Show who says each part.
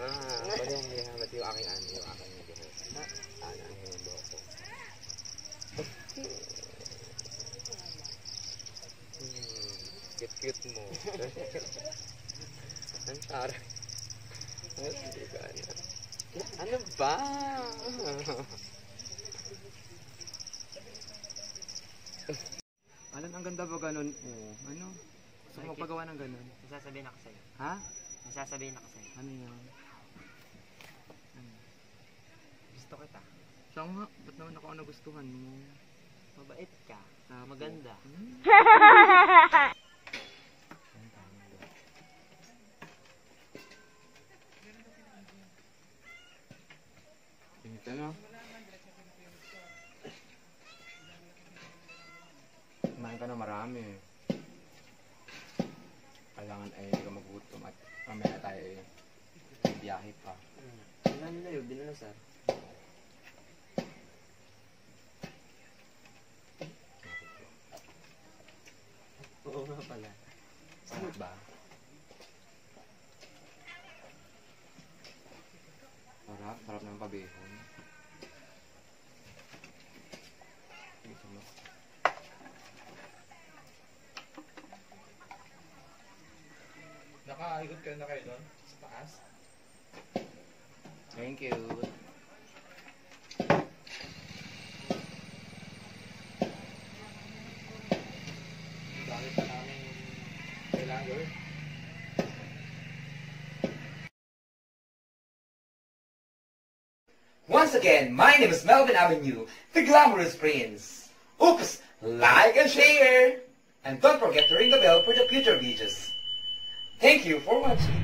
Speaker 1: Ba't yung aking yung aking buhok. Yung buhok ko. Cute mo. Ang taray. Hindi ka na. Ano ba? Alam, ang ganda ba ganun? Oo. Ano? Gusto mo magpagawa ng ganun?
Speaker 2: Nasasabihin ako sa'yo.
Speaker 1: Ha?
Speaker 2: Nasasabihin ako sa'yo.
Speaker 1: Ano yun?
Speaker 2: Gusto kita.
Speaker 1: Siya nga, ba't naman ako ang nagustuhan mo?
Speaker 2: Mabait ka. Maganda.
Speaker 1: Ito na. Kumain ka na marami. Kailangan ay hindi ka magutom at mamaya tayo ay biyahe pa.
Speaker 2: Ano na yun? Binanasar. Oo nga pala.
Speaker 1: Sarap ba? Sarap. Sarap ng pabihon. Ito mo.
Speaker 3: Nakaikot ka na kayo doon? Sa taas?
Speaker 1: Thank you.
Speaker 3: Bakit pa namin kailangan gawin?
Speaker 4: Once again, my name is Melvin Avenue, the Glamorous Prince. Oops! Like and share! And don't forget to ring the bell for the future videos. Thank you for watching.